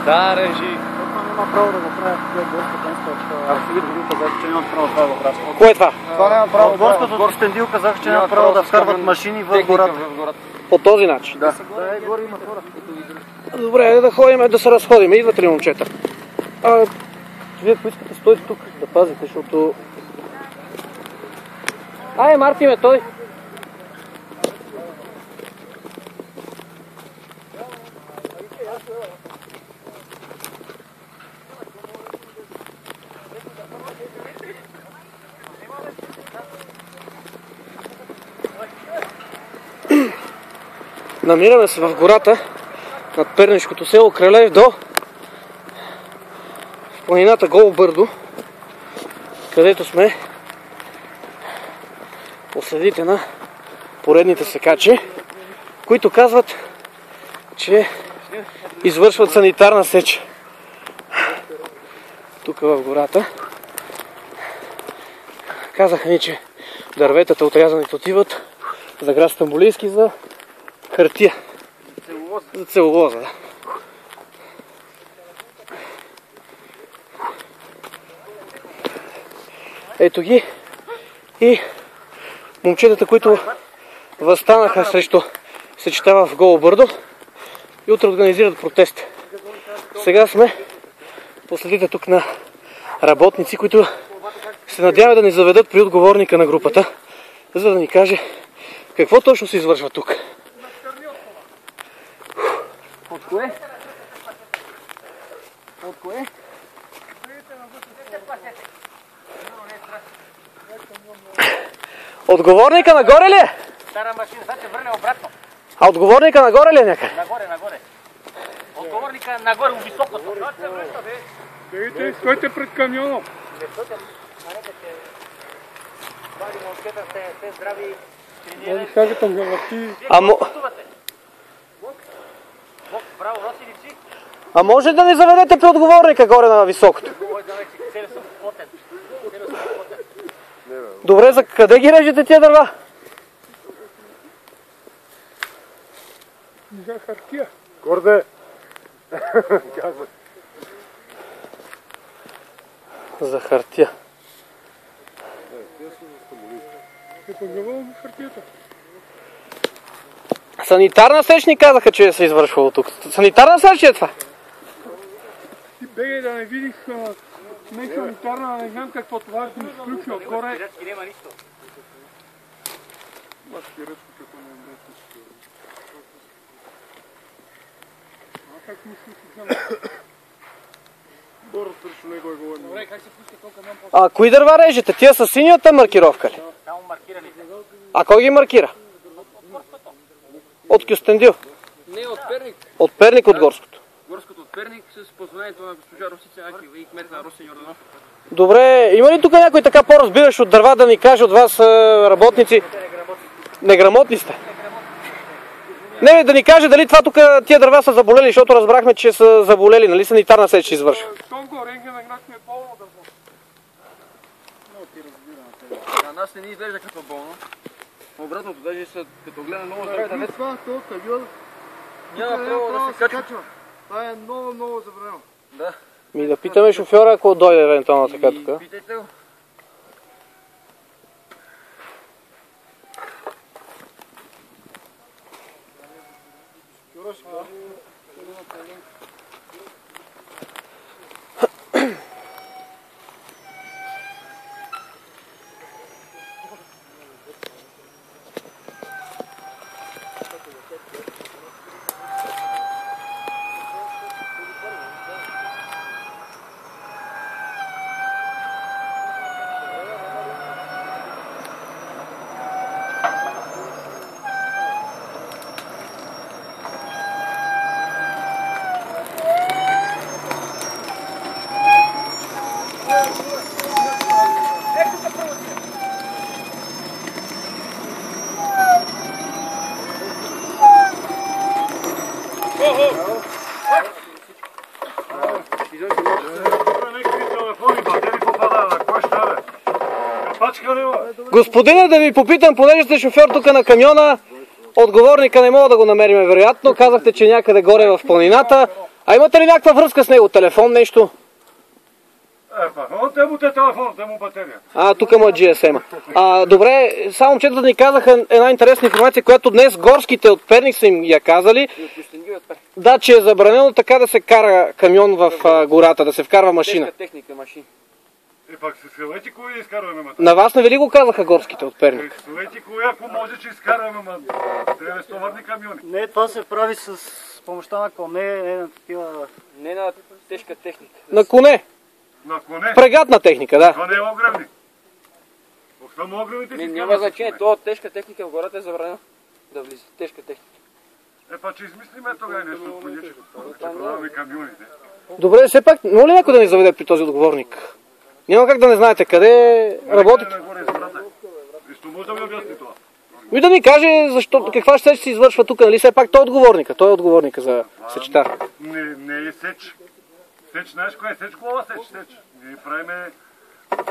Да, режи. Няма право да го правя в горската казах, че нямам право да го правя. Кое е това? Това няма право. Горската дил казах, че няма право да вкарват машини в гората. По този начин? Да. Горе има хора. Добре, да ходим, да се разходим. Идвате ли, момчета? Вие поискате, стойте тук да пазите, защото... Марти ме той! Намираме се в гората над пернишкото село Кралев до планината Голо Бърдо, където сме по следите на поредните секачи, които казват, че извършват санитарна сеч тук в гората. Казаха ни, че дърветата отрязаните отиват за град Стамболийски за хартия. За целулоза, да. Ето ги и момчетата, които възстанаха срещу сечта в Голо Бърдо и утре организират протест. Сега сме по следите тук на работници, които се надяват да ни заведат при отговорника на групата, за да ни каже какво точно се извършва тук. От кое? От кое? Отговорника нагоре ли е? Стара машина, сега се върне обратно. А отговорника нагоре ли е някъде? Нагоре. Отговорника нагоре, у високото. Дайте, стойте пред камиона. Не стойте, манекате. Бади момчета, сте здрави. Да кажете, гавати. Браво, носеници. А може да ни заведете при отговорника горе на високото? Добре, за къде ги режете тия дърва? За хартия. Горде! За хартия. Като главам в хартията. Санитарна сеч ни казаха, че се извършвало тук. Санитарна сеч е това? Ти бегай да не видих не санитарна, не знам какво това ми изключи отгоре. Няма нищо. Башки ръчки какво не е брети. А как мислиш, че знам? Боро срещу него е говорено. Добре, как се пуска толкова камион после? А кои дърва режете? Тия са синята маркировка ли? Само маркираните. А кой ги маркира? От Кюстендил? Не, от Перник. От Перник, от Горското? Горското от Перник с позволението на госпожа Росица Акива и кмет на Росен Йорданов. Добре, има ли тук някой така по-разбиращ от дърва да ни каже от вас работници? Неграмотни сте? Не, да ни каже дали това тук тия дърва са заболели, защото разбрахме, че са заболели, нали санитарна сеч ще извършва. Тонко рентген на ми е болно да знам. Много ти разбирам. На нас не ни изглежда като болно. Обратното, даже като гледа много здрави да Това, то камион. няма право да се качва. Това е много забранено. Да. Ми да питаме шофьора, ако дойде евентуално така тук. Питайте го. Господине, да ви попитам, понеже сте шофьор тук на камиона, отговорника не мога да го намерим вероятно. Казахте, че някъде горе в планината. А имате ли някаква връзка с него? Телефон, нещо? Те му телефон, те му батерия. Тук му е GSM. Добре, само момчетата ни казаха една интересна информация, която днес горските от Перник са им я казали. Да, че е забранено така да се кара камион в гората, да се вкарва машина. Тежка техника, машина. Пак се схвалете кой изкарваме ма. На вас не ви ли го казаха горските от Перник? Схвалете кой, ако може, че изкарваме ма. Трябва стоварни камиони. Не, това се прави с помощта на коне, не на такива... Не на тежка техника. На коне. На коне. Прегатна техника, да. Това не е огревни. Само огревните си Няма значение, това тежка техника в гората е забранено да влиза. Тежка техника. Че измислиме тогава нещо от конече. Че продаваме камионите. Добре, все пак, моля ли някой да ни заведе при този отговорник? Няма как да не знаете къде работите. Нещо може да ми обясни това. И да ни каже защо, каква ще се извършва тук, нали? Все пак той е отговорника. Той е отговорника за сечта. Не е сеч. Сеч, знаеш кое е сеч? Колова сеч. Ние правиме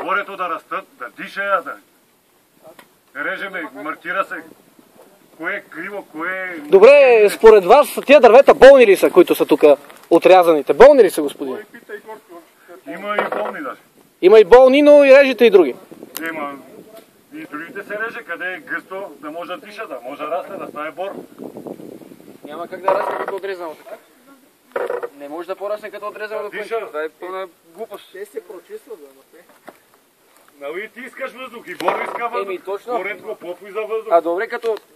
горето да растат, да диша, да режеме, маркира се. Кое е криво, кое е... Добре, според вас тия дървета болни ли са, които са тук отрязаните? Болни ли са, господин? Има и болни даже. Има и болни, но и режете и други. Има и другите се реже, къде е гъсто, да може да диша, да може да расне, да стане бор. Няма как да расне като отрезано така. Не може да порасне като отрезано до диша. Това е пълна глупост. Те се прочистват, Нали ти искаш въздух и Боро иска въздух. Точно. Боретко попой за въздух.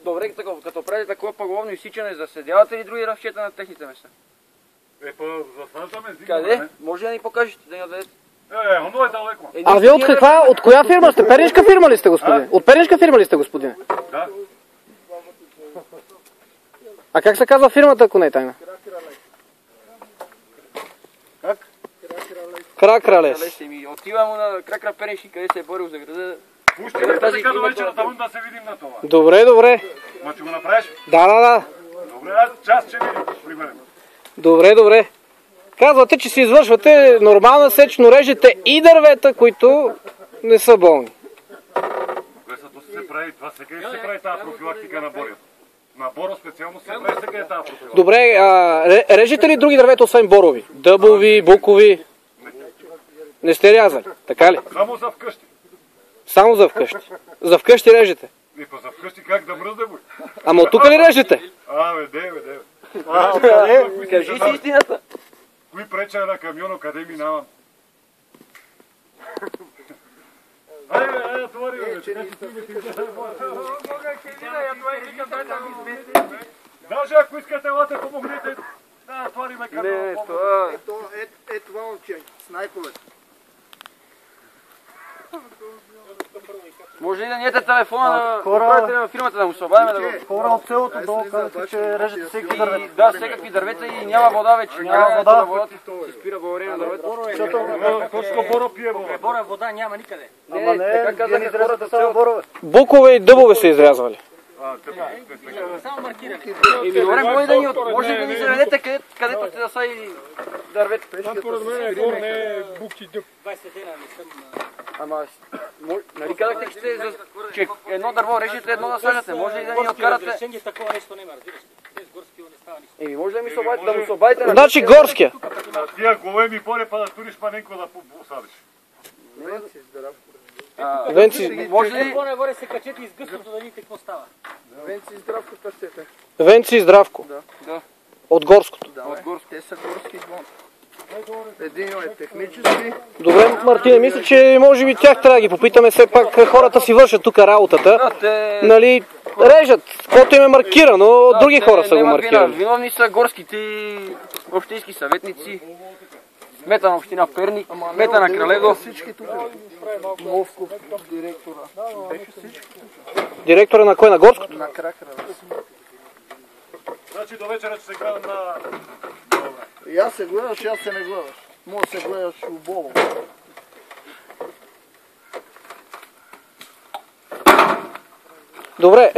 Добре, като правите такова паговно изсичане, заседявате ли други равчета на техните места? Засаждаме зимно. Къде? Може да ни покажете, да ни дадете. Оно е далеко. А вие от коя фирма сте? Пернишка фирма ли сте, господин? От Пернишка фирма ли сте, господин? Да. А как се казва фирмата, ако не е тайна? Как? Кракралес. Отивам на Кракра Пернишки, къде се е борил за града. Пуште ме така до вечера, да се видим на това. Добре. Ма че го направиш? Да. Добре, аз час ще видим, примерно. Добре. Казвате, че си извършвате нормална сеч, но режете и дървета, които не са болни. Което се прави, това сега се прави тази профилактика на боря. На боро специално се прави сега тази профилактика. Добре, режете ли други дървета, освен борови? Дъбови, букови? Не сте рязали, така ли? Само за вкъщи. Само за вкъщи. За вкъщи режете. За вкъщи как да мръзне бой? Ама от тук ли режете? Деве. Кажи си истината. Кои преча на камиона, къде минавам? Айде, товари, даже ако искате, елате, помогнете. Да, товариме камиона. Това момче, снайповете. Може ли да ниете телефона на управителя на фирмата, да му се обадим да го... Хора от селото долу казаха, че режете всеки дървета. Да, всекакви дървета и няма вода вече. Няма вода. Водата се спира благодарение на дървета. Точно Боро пие вода. Бора вода няма никъде. Ама не, вие ни дрезате само борове. Букове и дъбове са изрязвали. Само маркирали. Добре, може да ни заведете където те да са и дървета. Според мен е бор, не е бук и дъб. 20 дена не съм... Ама, нали казахте, че едно дърво режете, едно насаждате. Може ли да ни откарате? Разрешение такова нещо няма, разбираш. Без горски не става нищо. Може да му се обадите на... Значи горския. Тия големи боре, па да туриш паненко да посадиш. Венци... Може ли... Горе се качете и с гъстото да видите какво става. Венци и Здравко. Да. От горското. От горско. Те са горски двон. Един е технически. Добре, Мартине, мисля, че може би тях трябва да ги попитаме. Все пак хората си вършат тук работата. Нали, режат, каквото им е маркирано, други хора са го маркирали. Виновни са горските общински съветници, кмета на община Перник, кмета на Кралево. Всички тук. Мовков, директора. Директора на кой? На горското? На Кракра. Значи до вечера ще се гледам на... И аз се гледаш, аз се не гледаш. Може да се гледаш убово. Добре,